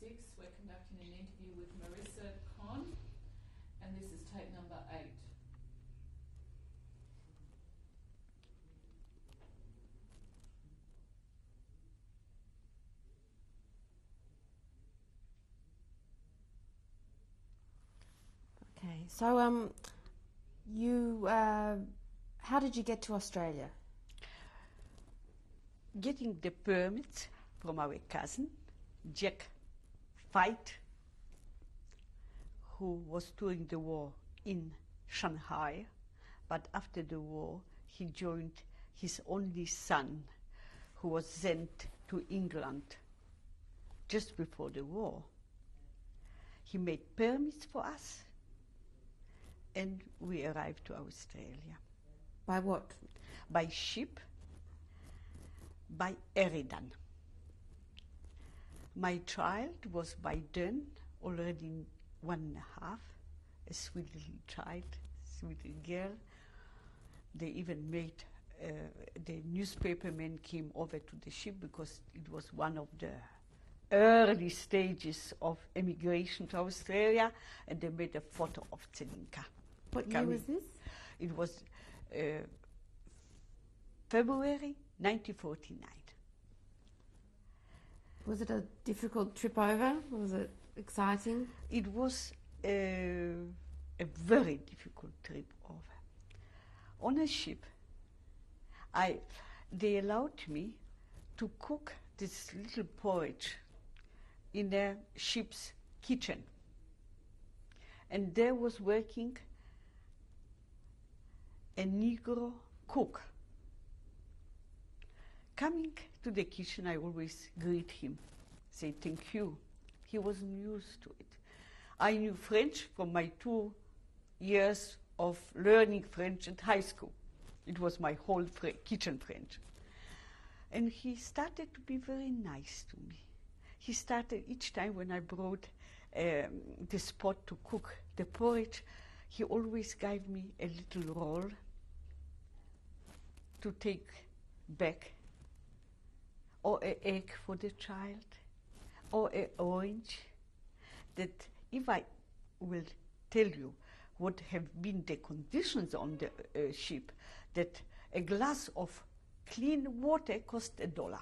6. We're conducting an interview with Marysia, Kohn, and this is tape number 8. Okay, so how did you get to Australia? Getting the permit from our cousin, Jack Fight, who was during the war in Shanghai, but after the war he joined his only son, who was sent to England just before the war. He made permits for us, and we arrived to Australia. By what? By ship, by Eridan. My child was by then already 1.5, a sweet little child, sweet little girl. They even made, the newspapermen came over to the ship because it was one of the early stages of emigration to Australia, and they made a photo of Zelinka. What year was this? It was February 1949. Was it a difficult trip over? Was it exciting? It was a very difficult trip over. On a ship, they allowed me to cook this little porridge in the ship's kitchen. And there was working a Negro cook. Coming to the kitchen, I always greet him, say thank you. He wasn't used to it. I knew French from my 2 years of learning French at high school. It was my whole kitchen French. And he started to be very nice to me. He started each time when I brought the spot to cook the porridge, he always gave me a little roll to take back, or an egg for the child, or an orange. That if I will tell you what have been the conditions on the ship, that a glass of clean water cost $1.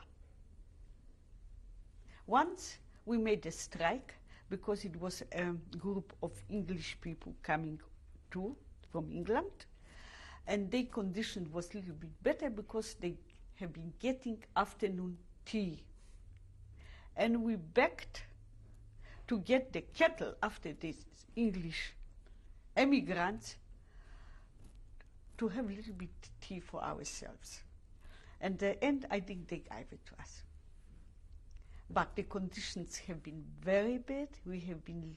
Once we made a strike because it was a group of English people coming from England, and their condition was a little bit better because they have been getting afternoon tea. And we begged to get the kettle after these English emigrants to have a little bit tea for ourselves. And at the end, I think they gave it to us. But the conditions have been very bad. We have been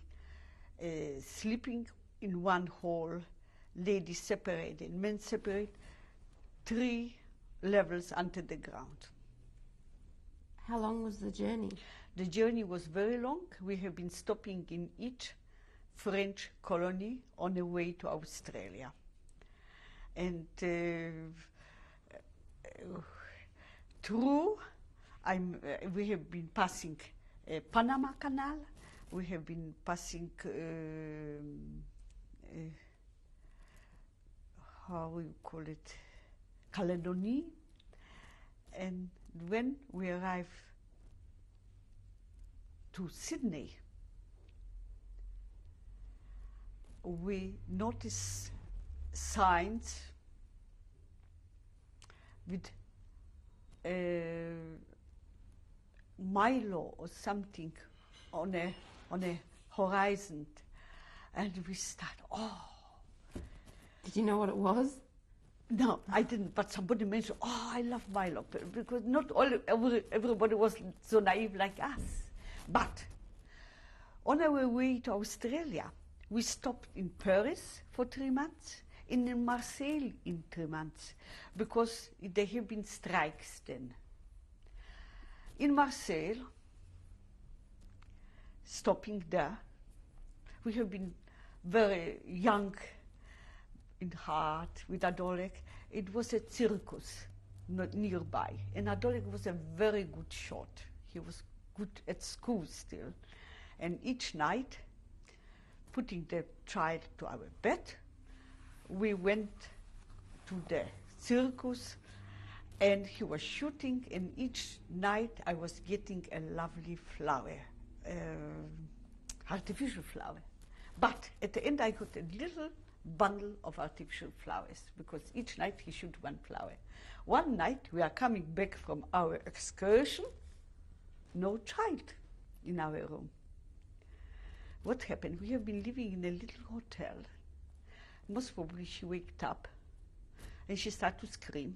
sleeping in one hall, ladies separated, men separate, 3 levels under the ground. How long was the journey? The journey was very long. We have been stopping in each French colony on the way to Australia. And we have been passing Panama Canal, we have been passing, how you call it, Caledonia. And when we arrived to Sydney, we noticed signs with Milo or something on a horizon, and we start, oh. Did you know what it was? No, I didn't, but somebody mentioned, oh, I love Milo, because not everybody was so naive like us. But on our way to Australia, we stopped in Paris for 3 months, and in Marseille in 3 months, because there have been strikes then. In Marseille, stopping there, we have been very young in heart with Adolek. It was a circus not nearby, and Adolek was a very good shot. He was good at school still. And each night, putting the child to our bed, we went to the circus, and he was shooting, and each night I was getting a lovely flower, artificial flower. But at the end I got a little bundle of artificial flowers, because each night he shoot one flower. One night we are coming back from our excursion, no child in our room. What happened? We have been living in a little hotel. Most probably she waked up and she started to scream.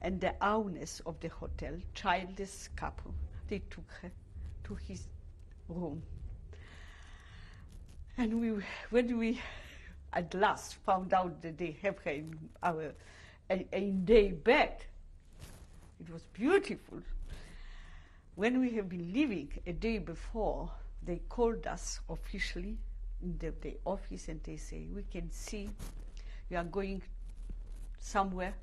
And the owners of the hotel, childless couple, they took her to his room. And when we at last found out that they have her in our day bed, it was beautiful. When we have been leaving a day before, they called us officially in the office, and they say, we can see you are going somewhere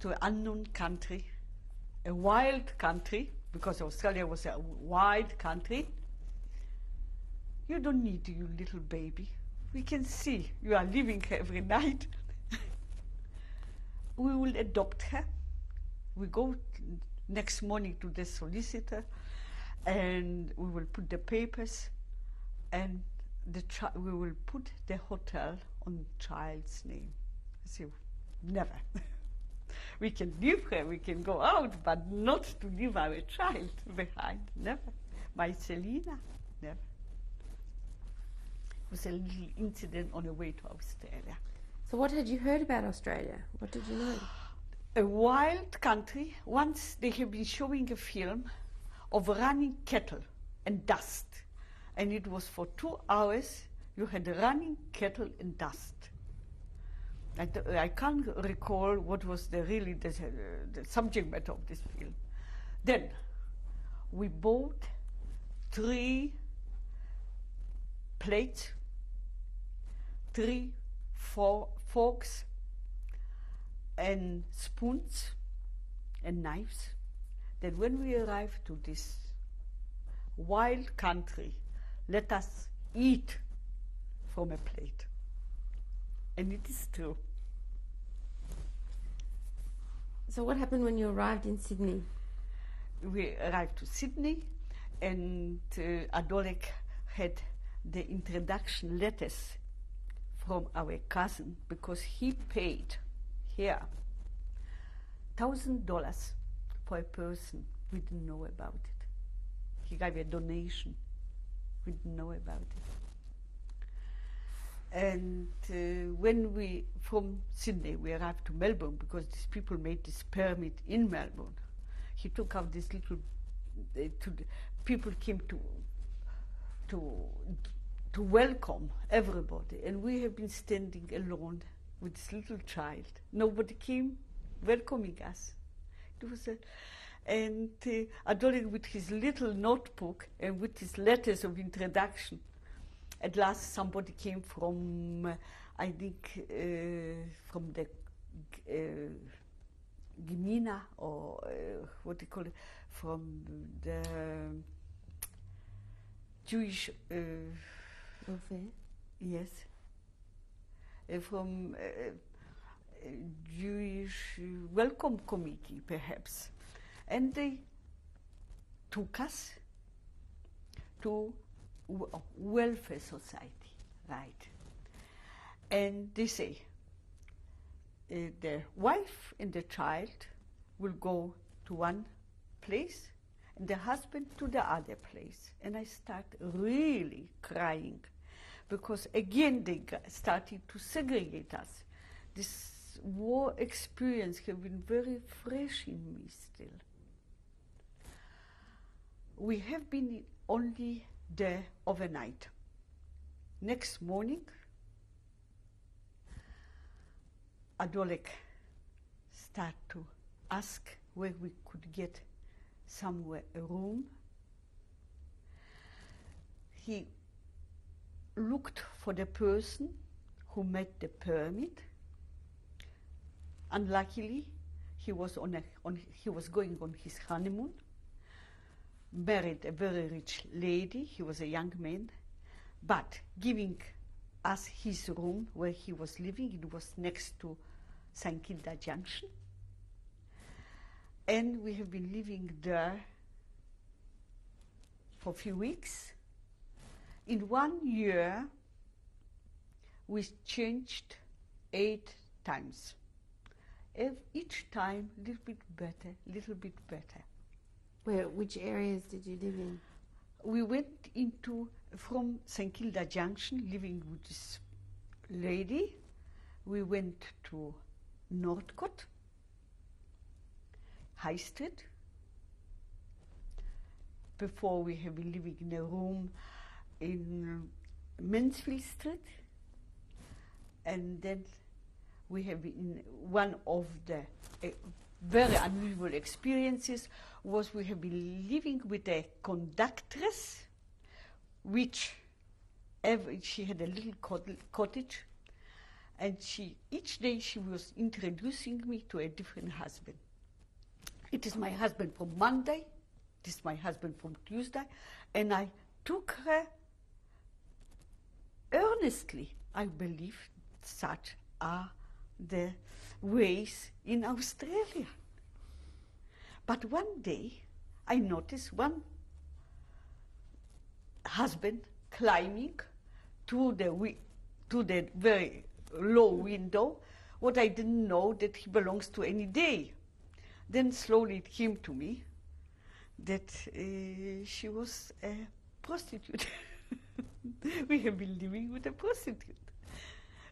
to an unknown country, a wild country, because Australia was a wild country. You don't need your little baby. We can see you are leaving her every night. We will adopt her. We go next morning to the solicitor, and we will put the papers, and we will put the hotel on the child's name. I say, never. We can leave her, we can go out, but not to leave our child behind. Never. My Selina, never. It was a little incident on the way to Australia. So what had you heard about Australia? What did you know? A wild country. Once they have been showing a film of running cattle and dust. And it was for 2 hours, you had running cattle and dust. I can't recall what was the subject matter of this film. Then we bought 3 plates, 3 forks, and spoons and knives. That when we arrived to this wild country, let us eat from a plate. And it is true. So what happened when you arrived in Sydney? We arrived to Sydney, and Adolek had the introduction letters from our cousin, because he paid here $1,000 for a person. We didn't know about it. He gave a donation. We didn't know about it. And when we, from Sydney, we arrived to Melbourne, because these people made this permit in Melbourne. He took out this little, people came to welcome everybody, and we have been standing alone with this little child. Nobody came welcoming us. It was and Adolin with his little notebook and with his letters of introduction. At last somebody came from, I think, from the Gmina, or what do you call it, from the Jewish Welfare? Yes. From Jewish Welcome Committee, perhaps. And they took us to welfare society, right? And they say, the wife and the child will go to one place, and the husband to the other place. And I start really crying, because again they started to segregate us. This war experience has been very fresh in me still. We have been only there overnight. Next morning, Adolek started to ask where we could get somewhere a room. He looked for the person who made the permit. Unluckily, he was going on his honeymoon. married a very rich lady. He was a young man, but giving us his room where he was living. It was next to St. Kilda Junction. And we have been living there for a few weeks. In 1 year, we changed 8 times. Each time, a little bit better, little bit better. Which areas did you live in? We went from St. Kilda Junction, living with this lady. We went to Northcote, High Street. Before we have been living in a room in Mansfield Street. And then we have been, one of the very unusual experiences was we have been living with a conductress, which she had a little cottage, and each day she was introducing me to a different husband. It is my husband from Monday, this is my husband from Tuesday, and I took her earnestly. I believe such are the ways in Australia. But one day I noticed one husband climbing to the very low window, what I didn't know that he belongs to any day. Then slowly it came to me that she was a prostitute. We have been living with a prostitute.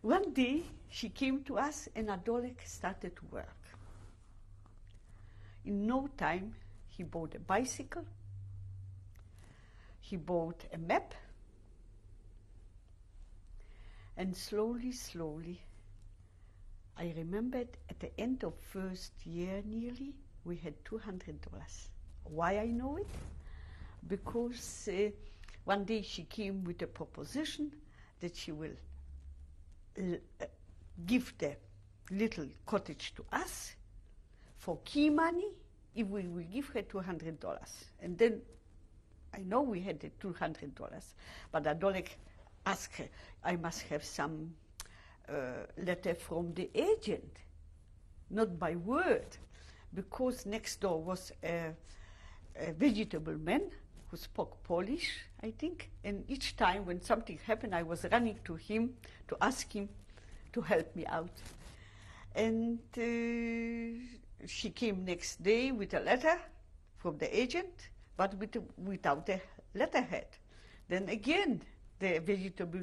One day she came to us and Adolek started to work. In no time he bought a bicycle, he bought a map, and slowly, slowly, I remembered at the end of first year nearly, we had $200. Why I know it? Because one day she came with a proposition that she will give the little cottage to us for key money if we will give her $200. And then I know we had the $200, but Adolek asked her, I must have some letter from the agent, not by word, because next door was a vegetable man who spoke Polish, I think, and each time when something happened, I was running to him to ask him to help me out. And she came next day with a letter from the agent, but without a letterhead. Then again, the vegetable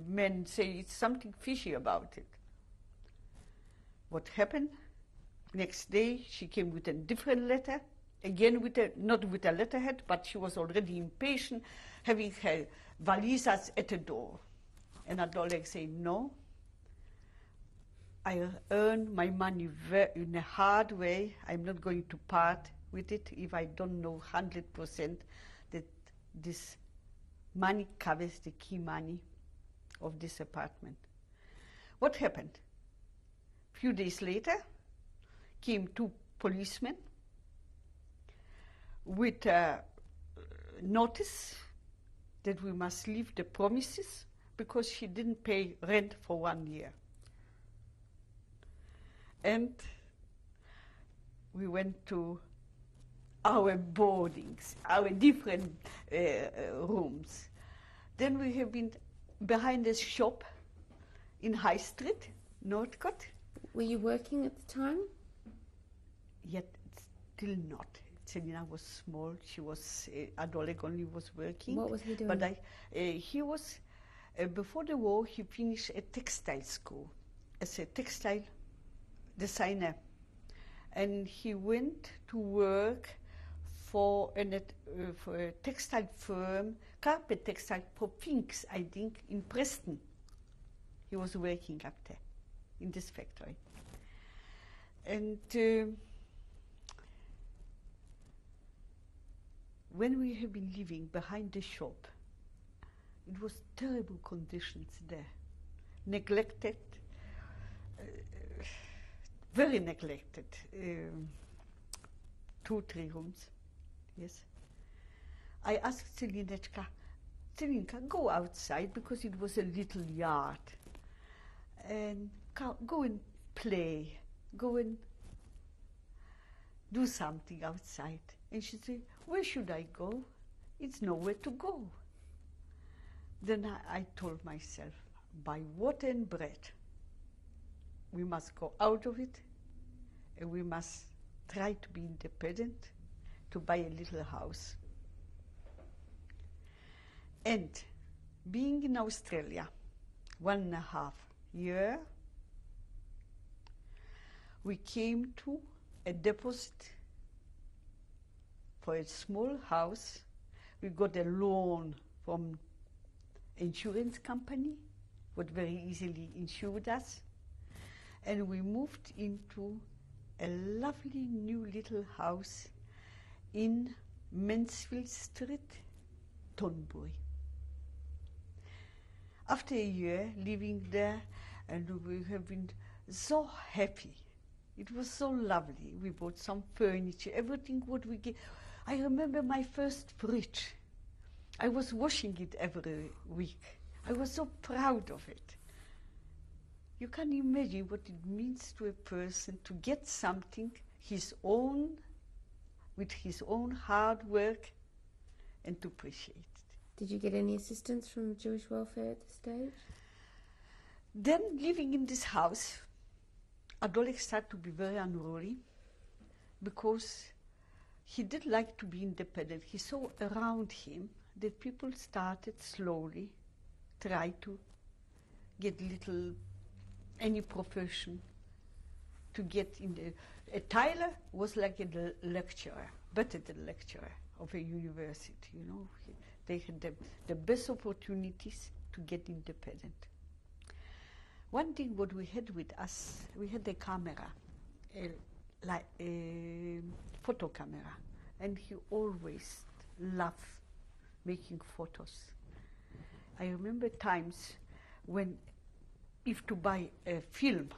men say it's something fishy about it. What happened? Next day, she came with a different letter, again not with a letterhead, but she was already impatient, having her valizas at the door. And Adolek said, no, I earn my money in a hard way. I'm not going to part with it if I don't know 100% that this money covers the key money of this apartment. What happened? A few days later, came 2 policemen with a notice that we must leave the premises because she didn't pay rent for 1 year. And we went to our boardings, our different rooms. Then we have been behind a shop in High Street, Northcote. Were you working at the time? Yet still not. Selina was small. She was, Adolek only was working. What was he doing? But he was, before the war, he finished a textile school as a textile designer. And he went to work for a textile firm, carpet textile for Finks, I think, in Preston. He was working up there in this factory. And when we have been living behind the shop, it was terrible conditions there. Neglected, very neglected. 2, 3 rooms, yes. I asked Celinka, go outside, because it was a little yard, and go and play, go and do something outside. And she said, where should I go? It's nowhere to go. Then I told myself, by water and bread, we must go out of it, and we must try to be independent, to buy a little house. And being in Australia 1.5 years, we came to a deposit for a small house. We got a loan from insurance company, what very easily insured us. And we moved into a lovely new little house in Mansfield Street, Thornbury. After a year living there, and we have been so happy. It was so lovely. We bought some furniture, everything what we get. I remember my first fridge. I was washing it every week. I was so proud of it. You can imagine what it means to a person to get something his own, with his own hard work, and to appreciate it. Did you get any assistance from Jewish welfare at this stage? Then, living in this house, Adolik started to be very unruly, because he did like to be independent. He saw around him that people started slowly try to get any profession to get in the. A Tyler was like a lecturer, better than lecturer of a university, you know. They had the best opportunities to get independent. One thing what we had with us, we had a camera, like a photo camera, and he always loved making photos. I remember times when, if to buy a film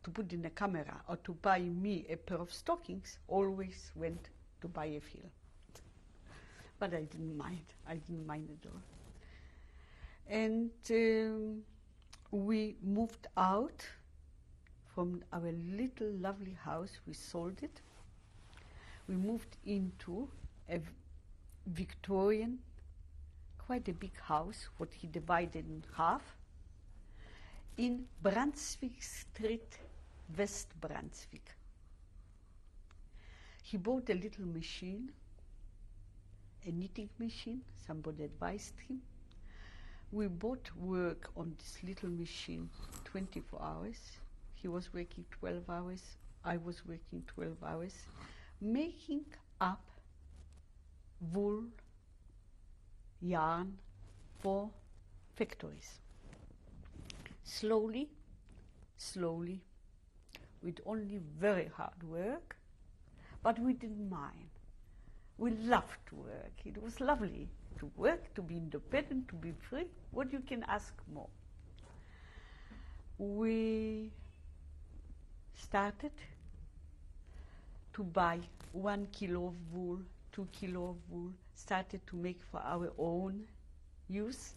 to put in a camera or to buy me a pair of stockings, always went to buy a film. But I didn't mind. I didn't mind at all. And we moved out from our little lovely house. We sold it. We moved into a Victorian, quite a big house, what he divided in half, in Brunswick Street, West Brunswick. He bought a little machine, a knitting machine. Somebody advised him. We both work on this little machine 24 hours. He was working 12 hours. I was working 12 hours, making up wool, yarn for factories. Slowly, slowly, with only very hard work, but we didn't mind. We loved to work. It was lovely to work, to be independent, to be free. What you can ask more? We started to buy 1 kilo of wool, 2 kilo of wool, started to make for our own use,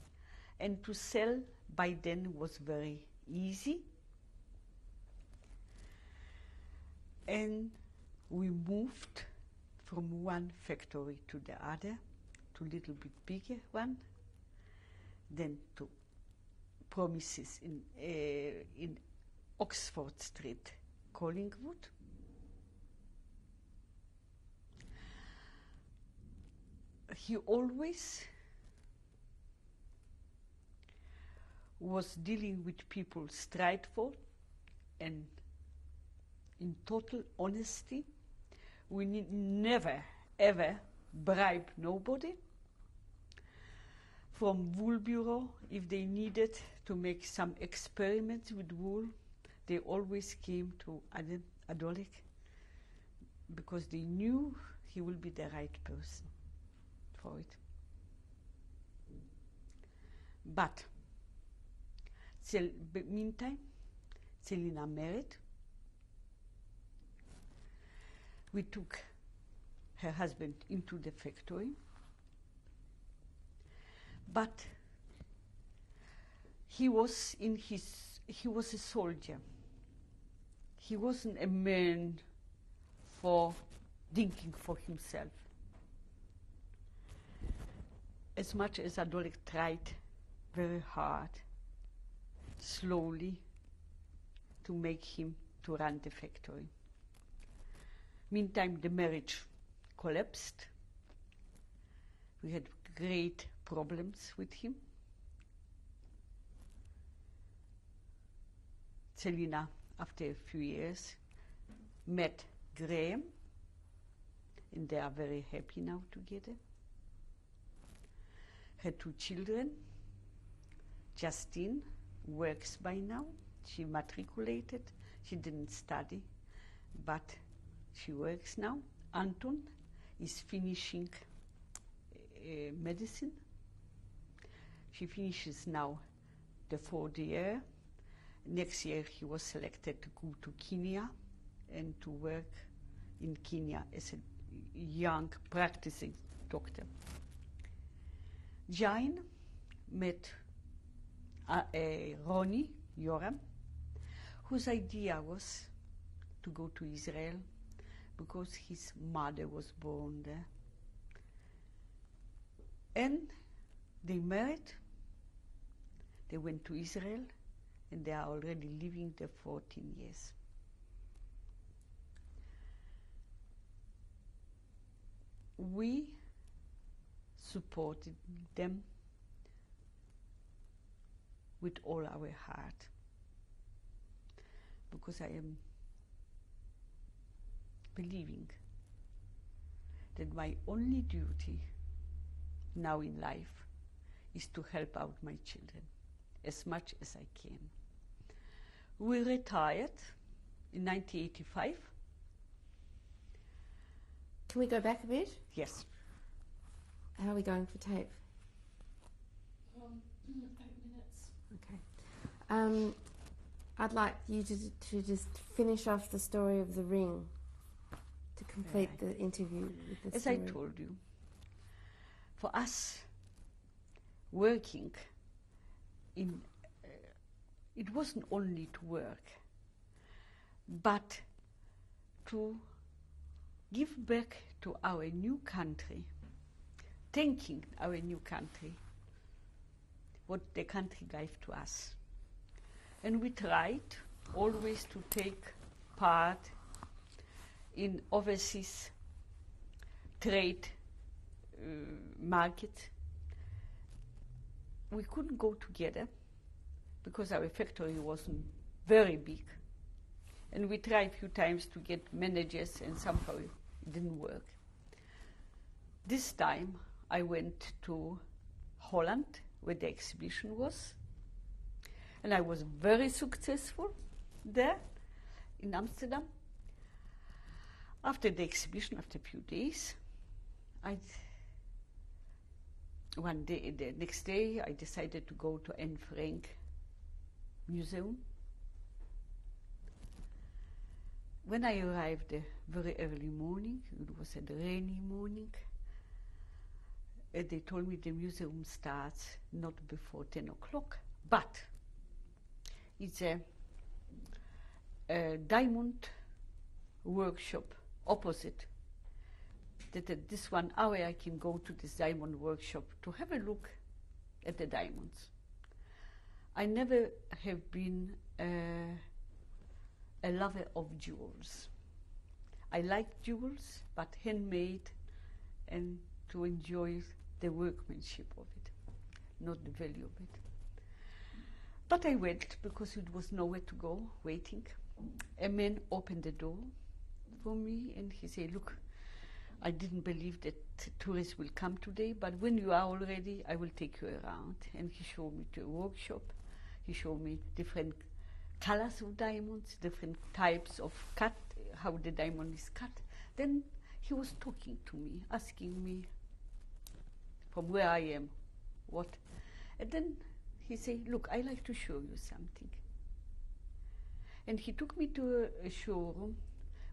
and to sell by then was very easy. And we moved from one factory to the other, to a little bit bigger one, then to premises in Oxford Street, Collingwood. He always was dealing with people straightforward and in total honesty. We never, ever bribe nobody. From Wool Bureau, if they needed to make some experiments with wool, they always came to Adolik, because they knew he will be the right person for it. But meantime, Celina married. We took her husband into the factory. But he was a soldier. He wasn't a man for thinking for himself. As much as Adolek tried very hard, slowly, to make him to run the factory. Meantime, the marriage collapsed. We had great problems with him. Selina, after a few years, met Graham, and they are very happy now together. Had 2 children. Justine works by now. She matriculated. She didn't study, but she works now. Anton is finishing medicine. She finishes now the 4th year. Next year he was selected to go to Kenya and to work in Kenya as a young practicing doctor. Jane met Ronnie Yoram, whose idea was to go to Israel because his mother was born there. And they married, they went to Israel, and they are already living there 14 years. We supported them with all our heart, because I am believing that my only duty now in life is to help out my children as much as I can. We retired in 1985. Can we go back a bit? Yes. How are we going for tape? 8 minutes. Okay. I'd like you to just finish off the story of the ring, to complete Right. the interview with the As story. I told you, for us working in, it wasn't only to work, but to give back to our new country, thanking our new country, what the country gave to us. And we tried always to take part in overseas trade market. We couldn't go together because our factory wasn't very big. And we tried a few times to get managers, and somehow it didn't work. This time I went to Holland, where the exhibition was, and I was very successful there in Amsterdam. After the exhibition, after a few days, the next day, I decided to go to Anne Frank Museum. When I arrived very early morning, it was a rainy morning, they told me the museum starts not before 10 o'clock, but it's a diamond workshop opposite. That at this 1 hour I can go to this diamond workshop to have a look at the diamonds. I never have been a lover of jewels. I like jewels, but handmade, and to enjoy the workmanship of it, not the value of it. But I went because it was nowhere to go, waiting. A man opened the door for me and he said, "Look, I didn't believe that tourists will come today, but when you are all ready, I will take you around." And he showed me to a workshop. He showed me different colors of diamonds, different types of cut, how the diamond is cut. Then he was talking to me, asking me from where I am, what. And then he said, "Look, I like to show you something." And he took me to a showroom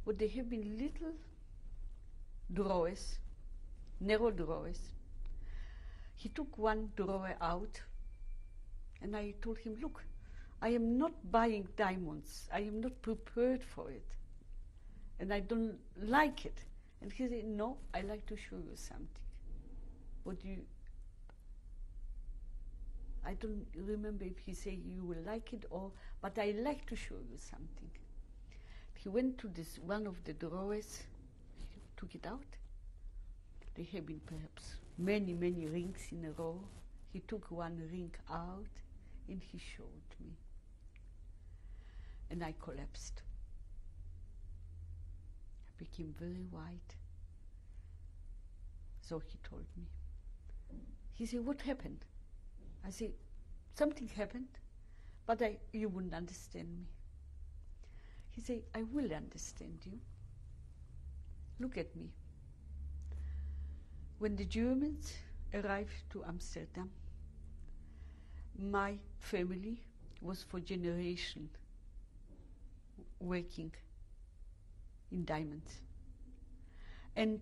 where there have been little drawers, narrow drawers. He took one drawer out, and I told him, look, I am not buying diamonds. I am not prepared for it. And I don't like it. And he said, no, I like to show you something. What do you... I don't remember if he said you will like it or... But I like to show you something. He went to this one of the drawers, he took it out. There have been perhaps many, many rings in a row. He took one ring out and he showed me. And I collapsed. I became very white. So he told me. He said, what happened? I said, something happened, but you wouldn't understand me. He said, I will understand you. Look at me. When the Germans arrived to Amsterdam, my family was for generations working in diamonds. And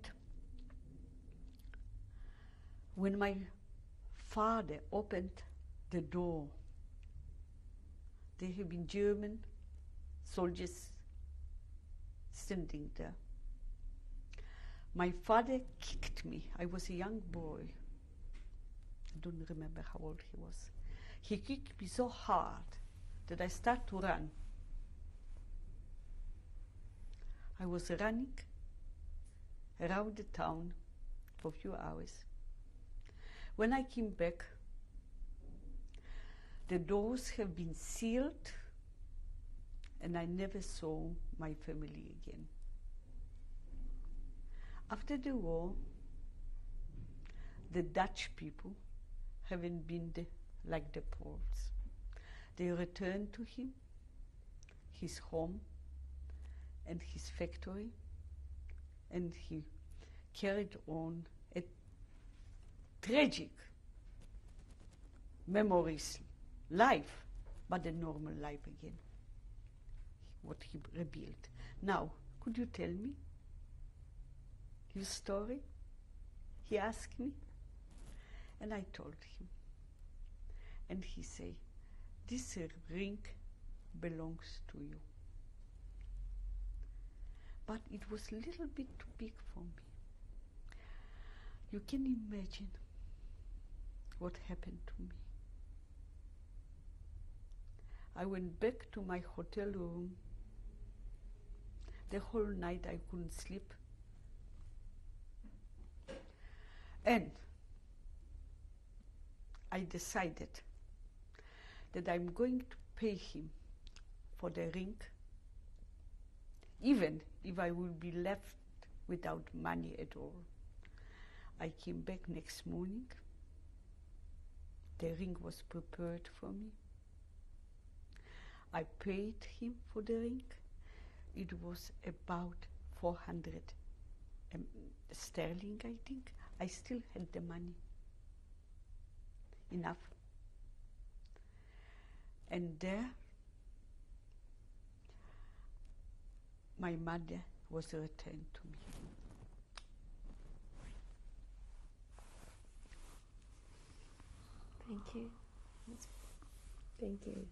when my father opened the door, there had been German soldiers standing there. My father kicked me. I was a young boy. I don't remember how old he was. He kicked me so hard that I started to run. I was running around the town for a few hours. When I came back, the doors have been sealed, and I never saw my family again. After the war, the Dutch people haven't been like the Poles. They returned to him, his home, and his factory, and he carried on a tragic memories life, but a normal life again, what he rebuilt. Now, could you tell me your story? He asked me, and I told him. And he said, this ring belongs to you. But it was a little bit too big for me. You can imagine what happened to me. I went back to my hotel room. The whole night I couldn't sleep. And I decided that I'm going to pay him for the ring, even if I will be left without money at all. I came back next morning. The ring was prepared for me. I paid him for the ring. It was about 400 sterling, I think. I still had the money, enough. And there, my mother was returned to me. Thank you. Thank you.